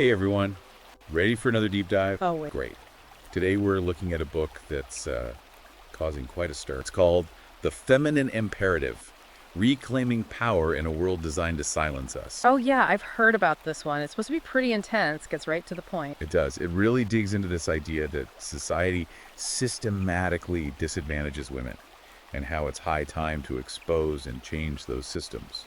Hey everyone, ready for another deep dive? Oh, wait. Great. Today we're looking at a book that's causing quite a stir. It's called The Feminine Imperative, Reclaiming Power in a World Designed to Silence Us. Oh, yeah, I've heard about this one. It's supposed to be pretty intense, gets right to the point. It does. It really digs into this idea that society systematically disadvantages women and how it's high time to expose and change those systems.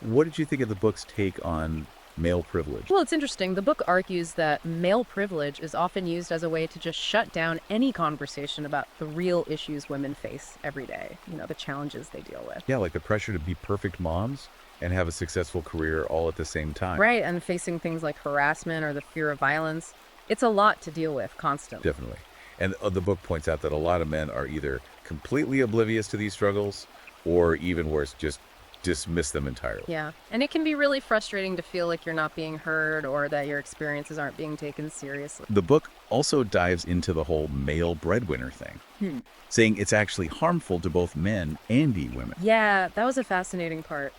What did you think of the book's take on male privilege? Well, it's interesting. The book argues that male privilege is often used as a way to just shut down any conversation about the real issues women face every day, the challenges they deal with. Yeah, like the pressure to be perfect moms and have a successful career all at the same time. Right, and facing things like harassment or the fear of violence. It's a lot to deal with constantly. Definitely. And the book points out that a lot of men are either completely oblivious to these struggles or even worse, just dismiss them entirely. Yeah, and it can be really frustrating to feel like you're not being heard or that your experiences aren't being taken seriously. The book also dives into the whole male breadwinner thing, saying it's actually harmful to both men and women. Yeah, that was a fascinating part.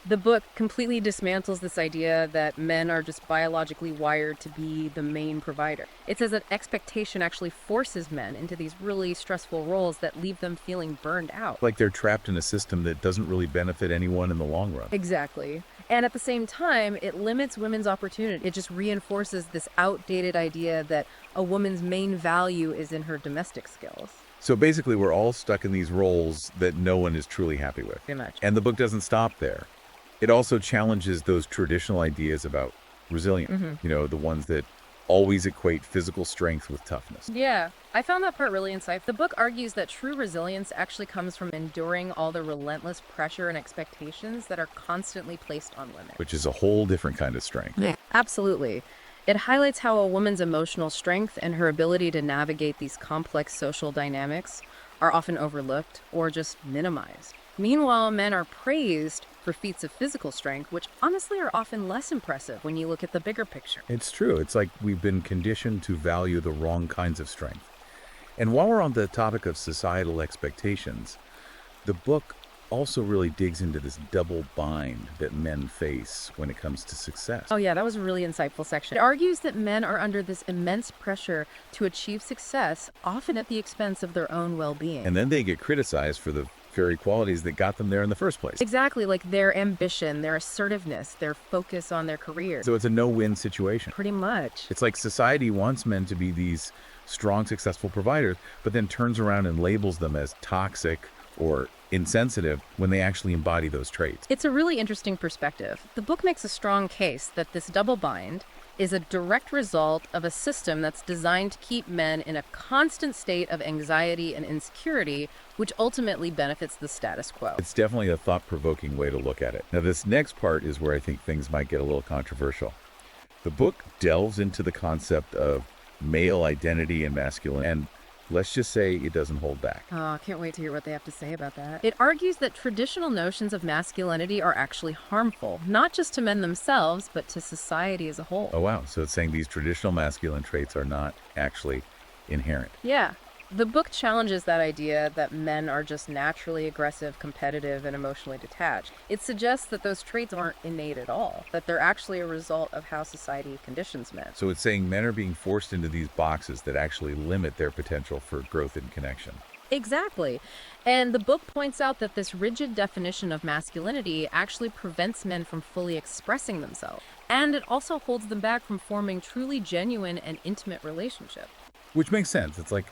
The book completely dismantles this idea that men are just biologically wired to be the main provider. It says that expectation actually forces men into these really stressful roles that leave them feeling burned out. Like they're trapped in a system that doesn't really benefit anyone in the long run. Exactly. And at the same time, it limits women's opportunity. It just reinforces this outdated idea that a woman's main value is in her domestic skills. So basically, we're all stuck in these roles that no one is truly happy with. Pretty much. And the book doesn't stop there. It also challenges those traditional ideas about resilience, the ones that always equate physical strength with toughness. Yeah, I found that part really insightful. The book argues that true resilience actually comes from enduring all the relentless pressure and expectations that are constantly placed on women. Which is a whole different kind of strength. Yeah. Absolutely. It highlights how a woman's emotional strength and her ability to navigate these complex social dynamics are often overlooked or just minimized. Meanwhile, men are praised for feats of physical strength, which honestly are often less impressive when you look at the bigger picture. It's true. It's like we've been conditioned to value the wrong kinds of strength. And while we're on the topic of societal expectations, the book also really digs into this double bind that men face when it comes to success. Oh yeah, that was a really insightful section. It argues that men are under this immense pressure to achieve success, often at the expense of their own well-being. And then they get criticized for the very qualities that got them there in the first place. Exactly, like their ambition, their assertiveness, their focus on their career. So it's a no-win situation. Pretty much. It's like society wants men to be these strong, successful providers, but then turns around and labels them as toxic or insensitive when they actually embody those traits. It's a really interesting perspective. The book makes a strong case that this double bind is a direct result of a system that's designed to keep men in a constant state of anxiety and insecurity, which ultimately benefits the status quo. It's definitely a thought-provoking way to look at it. Now, this next part is where I think things might get a little controversial. The book delves into the concept of male identity and masculinity, and let's just say it doesn't hold back. Oh, I can't wait to hear what they have to say about that. It argues that traditional notions of masculinity are actually harmful, not just to men themselves, but to society as a whole. Oh, wow. So it's saying these traditional masculine traits are not actually inherent. Yeah. The book challenges that idea that men are just naturally aggressive, competitive, and emotionally detached. It suggests that those traits aren't innate at all, that they're actually a result of how society conditions men. So it's saying men are being forced into these boxes that actually limit their potential for growth and connection. Exactly. And the book points out that this rigid definition of masculinity actually prevents men from fully expressing themselves. And it also holds them back from forming truly genuine and intimate relationships. Which makes sense. It's like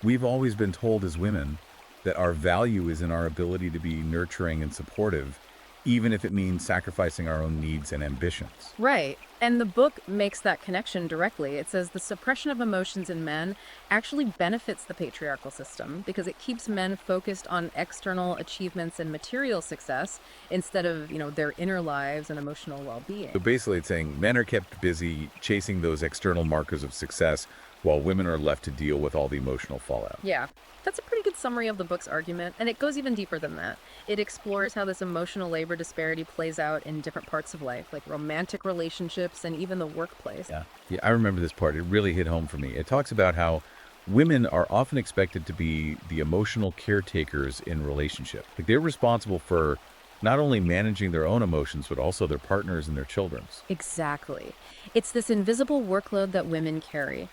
we've always been told as women that our value is in our ability to be nurturing and supportive, even if it means sacrificing our own needs and ambitions. Right. And the book makes that connection directly. It says the suppression of emotions in men actually benefits the patriarchal system because it keeps men focused on external achievements and material success instead of, their inner lives and emotional well-being. So basically it's saying men are kept busy chasing those external markers of success while women are left to deal with all the emotional fallout. Yeah, that's a pretty good summary of the book's argument, and it goes even deeper than that. It explores how this emotional labor disparity plays out in different parts of life, like romantic relationships and even the workplace. Yeah, I remember this part. It really hit home for me. It talks about how women are often expected to be the emotional caretakers in relationship. Like they're responsible for not only managing their own emotions, but also their partners and their children's. Exactly. It's this invisible workload that women carry,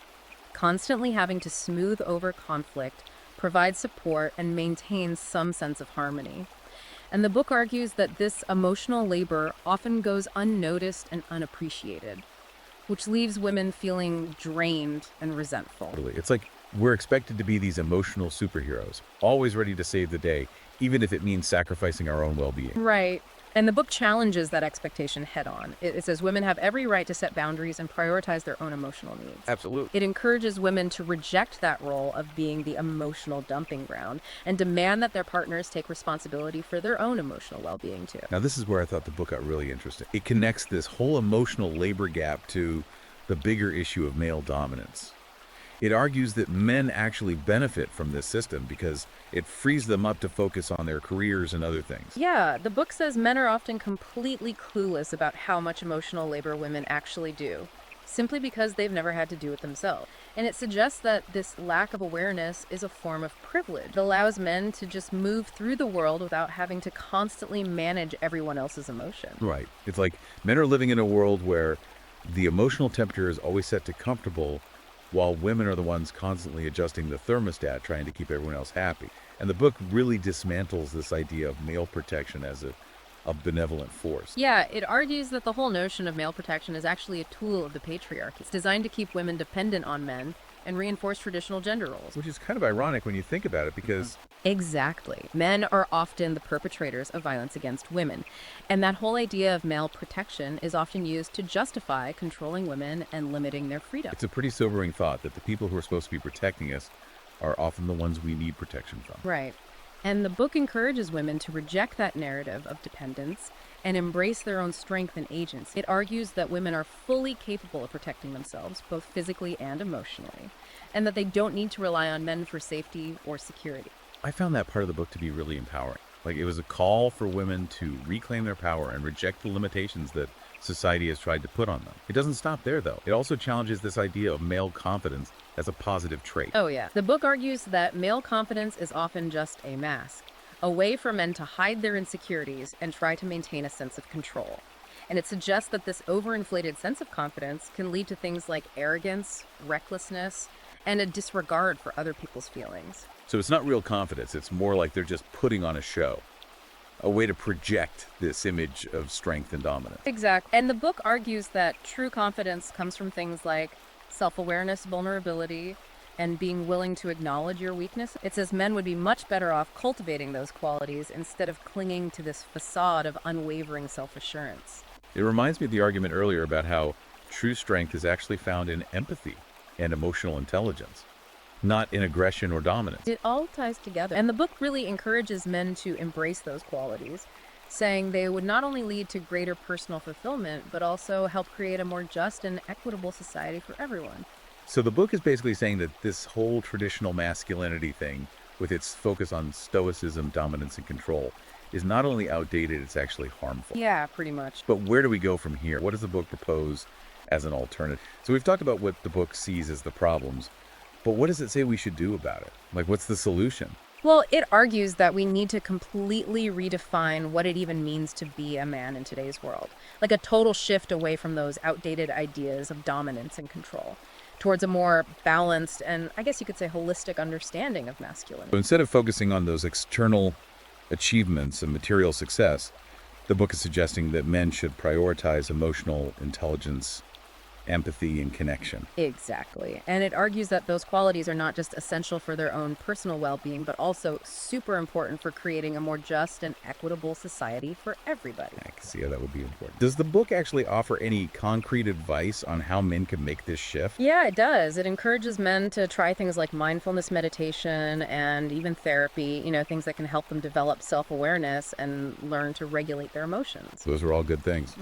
constantly having to smooth over conflict, provide support, and maintain some sense of harmony. And the book argues that this emotional labor often goes unnoticed and unappreciated, which leaves women feeling drained and resentful. Totally. It's like we're expected to be these emotional superheroes, always ready to save the day, even if it means sacrificing our own well-being. Right. And the book challenges that expectation head on. It says women have every right to set boundaries and prioritize their own emotional needs. Absolutely. It encourages women to reject that role of being the emotional dumping ground and demand that their partners take responsibility for their own emotional well-being too. Now, this is where I thought the book got really interesting. It connects this whole emotional labor gap to the bigger issue of male dominance. It argues that men actually benefit from this system because it frees them up to focus on their careers and other things. Yeah, the book says men are often completely clueless about how much emotional labor women actually do, simply because they've never had to do it themselves. And it suggests that this lack of awareness is a form of privilege. It allows men to just move through the world without having to constantly manage everyone else's emotion. Right. It's like men are living in a world where the emotional temperature is always set to comfortable, while women are the ones constantly adjusting the thermostat, trying to keep everyone else happy. And the book really dismantles this idea of male protection as a benevolent force. Yeah, it argues that the whole notion of male protection is actually a tool of the patriarchy. It's designed to keep women dependent on men and reinforce traditional gender roles. Which is kind of ironic when you think about it, because Exactly. Men are often the perpetrators of violence against women. And that whole idea of male protection is often used to justify controlling women and limiting their freedom. it's a pretty sobering thought that the people who are supposed to be protecting us are often the ones we need protection from. Right. And the book encourages women to reject that narrative of dependence and embrace their own strength and agency. It argues that women are fully capable of protecting themselves, both physically and emotionally, and that they don't need to rely on men for safety or security. I found that part of the book to be really empowering. Like, it was a call for women to reclaim their power and reject the limitations that society has tried to put on them. It doesn't stop there, though. It also challenges this idea of male confidence as a positive trait. Oh, yeah. The book argues that male confidence is often just a mask, a way for men to hide their insecurities and try to maintain a sense of control. And it suggests that this overinflated sense of confidence can lead to things like arrogance, recklessness, and a disregard for other people's feelings. So it's not real confidence. It's more like they're just putting on a show, a way to project this image of strength and dominance. Exactly. And the book argues that true confidence comes from things like self-awareness, vulnerability, and being willing to acknowledge your weakness. It says men would be much better off cultivating those qualities instead of clinging to this facade of unwavering self-assurance. It reminds me of the argument earlier about how true strength is actually found in empathy and emotional intelligence, not in aggression or dominance. It all ties together. And the book really encourages men to embrace those qualities, saying they would not only lead to greater personal fulfillment, but also help create a more just and equitable society for everyone. So the book is basically saying that this whole traditional masculinity thing, with its focus on stoicism, dominance, and control, is not only outdated, it's actually harmful. Yeah, pretty much. But where do we go from here? What does the book propose as an alternative? So we've talked about what the book sees as the problems, but what does it say we should do about it? Like, what's the solution? Well, it argues that we need to completely redefine what it even means to be a man in today's world. Like a total shift away from those outdated ideas of dominance and control, towards a more balanced and, I guess you could say, holistic understanding of masculinity. So instead of focusing on those external achievements and material success, the book is suggesting that men should prioritize emotional intelligence, empathy, and connection. Exactly. And it argues that those qualities are not just essential for their own personal well-being, but also super important for creating a more just and equitable society for everybody. I can see how that would be important. Does the book actually offer any concrete advice on how men can make this shift? Yeah, it does. It encourages men to try things like mindfulness meditation and even therapy, things that can help them develop self-awareness and learn to regulate their emotions. Those are all good things.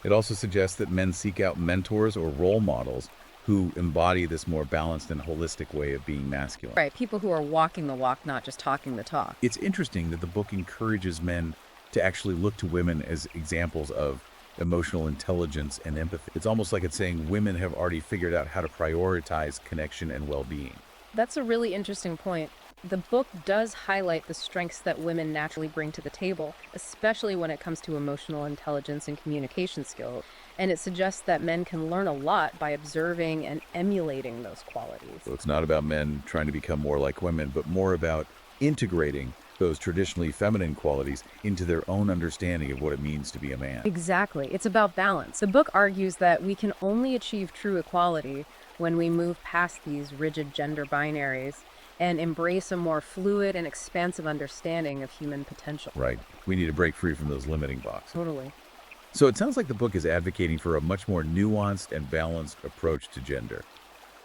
It also suggests that men seek out mentors or role models who embody this more balanced and holistic way of being masculine. Right, people who are walking the walk, not just talking the talk. It's interesting that the book encourages men to actually look to women as examples of emotional intelligence and empathy. It's almost like it's saying women have already figured out how to prioritize connection and well-being. That's a really interesting point. The book does highlight the strengths that women naturally bring to the table, especially when it comes to emotional intelligence and communication skills. And it suggests that men can learn a lot by observing and emulating those qualities. So it's not about men trying to become more like women, but more about integrating those traditionally feminine qualities into their own understanding of what it means to be a man. Exactly. It's about balance. The book argues that we can only achieve true equality when we move past these rigid gender binaries and embrace a more fluid and expansive understanding of human potential. Right. We need to break free from those limiting boxes. Totally. So it sounds like the book is advocating for a much more nuanced and balanced approach to gender,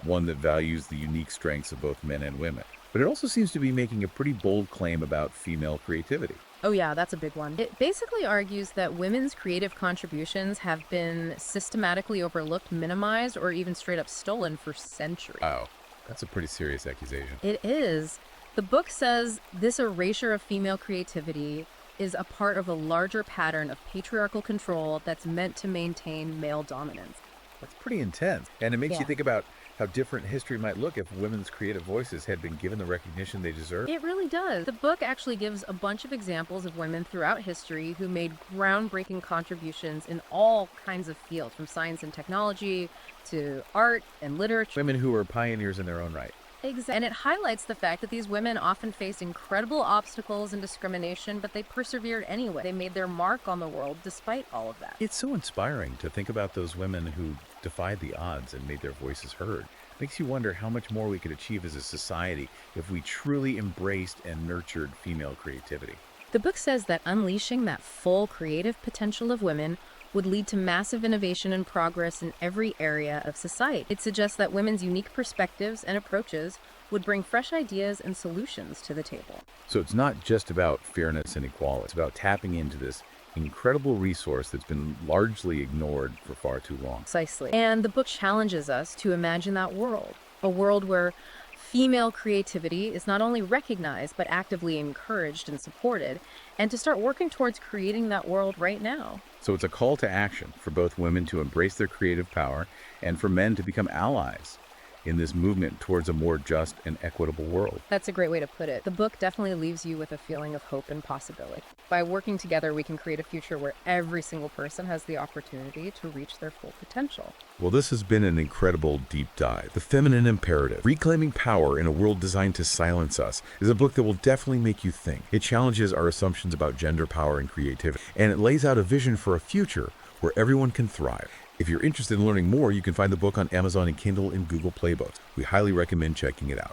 one that values the unique strengths of both men and women. But it also seems to be making a pretty bold claim about female creativity. Oh, yeah, that's a big one. It basically argues that women's creative contributions have been systematically overlooked, minimized, or even straight up stolen for centuries. Wow, that's a pretty serious accusation. It is. The book says this erasure of female creativity is a part of a larger pattern of patriarchal control that's meant to maintain male dominance. That's pretty intense. And it makes you Yeah. think about how different history might look if women's creative voices had been given the recognition they deserve. It really does. The book actually gives a bunch of examples of women throughout history who made groundbreaking contributions in all kinds of fields, from science and technology to art and literature. Women who were pioneers in their own right. And it highlights the fact that these women often faced incredible obstacles and discrimination, but they persevered anyway. They made their mark on the world despite all of that. It's so inspiring to think about those women who defied the odds and made their voices heard. Makes you wonder how much more we could achieve as a society if we truly embraced and nurtured female creativity. The book says that unleashing that full creative potential of women would lead to massive innovation and progress in every area of society. It suggests that women's unique perspectives and approaches would bring fresh ideas and solutions to the table. So it's not just about fairness and equality. It's about tapping into this incredible resource that's been largely ignored for far too long. Precisely. And the book challenges us to imagine that world, a world where female creativity is not only recognized, but actively encouraged and supported, and to start working towards creating that world right now. So it's a call to action for both women to embrace their creative power and for men to become allies in this movement towards a more just and equitable world. That's a great way to put it. The book definitely leaves you with a feeling of hope and possibility. By working together, we can create a future where every single person has the opportunity to reach their full potential. Well, this has been an incredible deep dive. The Feminine Imperative, Reclaiming Power in a World Designed to Silence Us, is a book that will definitely make you think. It challenges our assumptions about gender power and creativity, and it lays out a vision for a future where everyone can thrive. If you're interested in learning more, you can find the book on Amazon and Kindle and Google Play books. We highly recommend checking it out.